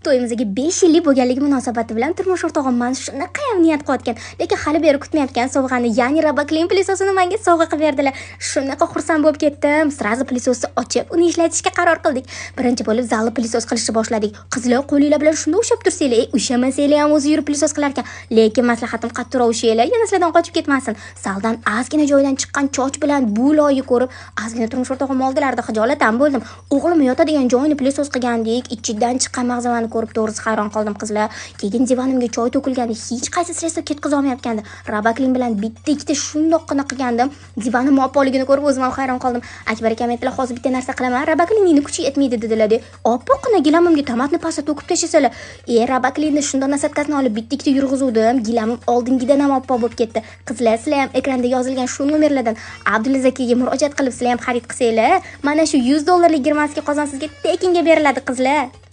to'yimizga 5 yillik bo'lganligi munosabati bilan turmush o'rtog'im meni shunaqa ham niyat qilayotgan, lekin hali beri kutmayotgan sovg'ani, ya'ni Robaklin plisosini menga sovg'a qilib berdilar. Shunaqa xursand bo'lib ketdim. Srazi plisosni ochib, uni ishlatishga qaror qildik. Birinchi bo'lib zalli plisos qilishni boshladik. Qizlar qo'linglar bilan shunda o'shab tursanglar, ushamasanglar ham o'zi yurib plisos qilar ekan. Lekin maslahatim qattiqroq ushanglar, yana sizlardan qochib ketmasin. Saldan ozgina joydan chiqqan choch bilan bu loyi ko'rib, ozgina turmush o'rtog'im oldilarida xijolatdan bo'ldim. O'g'lim yotadigan joyini plisos qilgandik, ichidan chiqqan mag'zavani ko'rib to'g'risi hayron qoldim qizlar. Keyin divonimga choy to'kilgandi, hech qaysi stressga ketkazib olmayotgandi. Robaklin bilan bitta ikkita shundoqqina qilgandim. Divonim mopolligini ko'rib o'zim ham hayron qoldim. Akbar akam aytdilar, hozir bitta narsa qilaman, Robaklinning kuchi yetmaydi dedilar. Oppoqqina gilamimga tomatni pasta to'kib tashlasalar, Robaklinni shundoq nasatkasini olib bitta ikkita yurg'izuvdim. Gilamim oldingidan ham oppoq bo'lib ketdi. Qizlar, sizlar ham ekranda yozilgan shu nomerlardan Abdulaziz akaga murojaat qilib, sizlar ham xarid qilsanglar, mana shu $100 girmanskiy qozon sizga tekinga beriladi qizlar.